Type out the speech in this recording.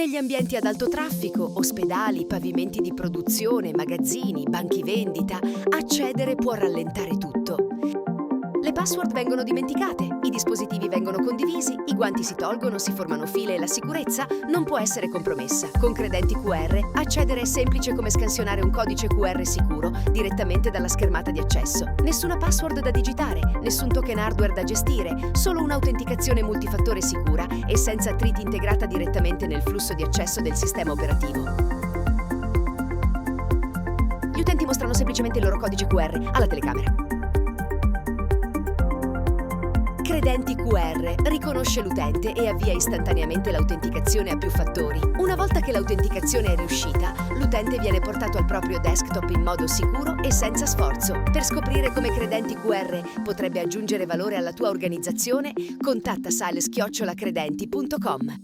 Negli ambienti ad alto traffico, ospedali, pavimenti di produzione, magazzini, banchi vendita, accedere può rallentare tutto. Le password vengono dimenticate, i dispositivi vengono condivisi, i guanti si tolgono, si formano file e la sicurezza non può essere compromessa. Con Credenti QR accedere è semplice come scansionare un codice QR sicuro direttamente dalla schermata di accesso. Nessuna password da digitare, nessun token hardware da gestire, solo un'autenticazione multifattore sicura e senza attriti integrata direttamente nel flusso di accesso del sistema operativo. Gli utenti mostrano semplicemente il loro codice QR alla telecamera. Credenti QR riconosce l'utente e avvia istantaneamente l'autenticazione a più fattori. Una volta che l'autenticazione è riuscita, l'utente viene portato al proprio desktop in modo sicuro e senza sforzo. Per scoprire come Credenti QR potrebbe aggiungere valore alla tua organizzazione, contatta sales@credenti.com.